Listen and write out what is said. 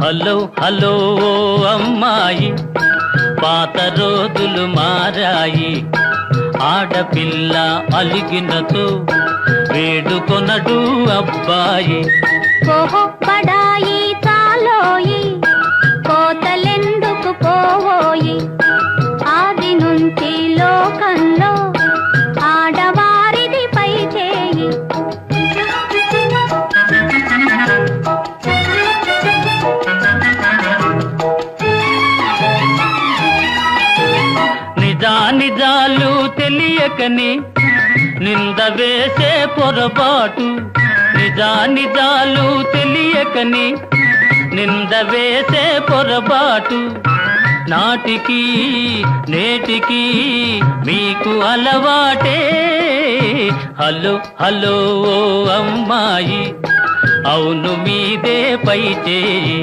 Hello hello ఓ అమ్మాయి, పాత రోజులు మారాయి. ఆడపిల్ల అలిగినతో వేడుకొనడు అబ్బాయి. ఓహో పడాయి చాలోయి, కోతలెందుకు పోవోయి. ఆది నుంచి లోకంలో ఆడవారిది పై చేయి. నిజానిజాలు తెలియకని నింద వేసే పొరపాటు. నిజానిజాలు తెలియకని నింద వేసే పొరపాటు. నాటికి నేటికి మీకు అలవాటే. హలో హలో ఓ అమ్మాయి, అవును మీదే పై చేయి.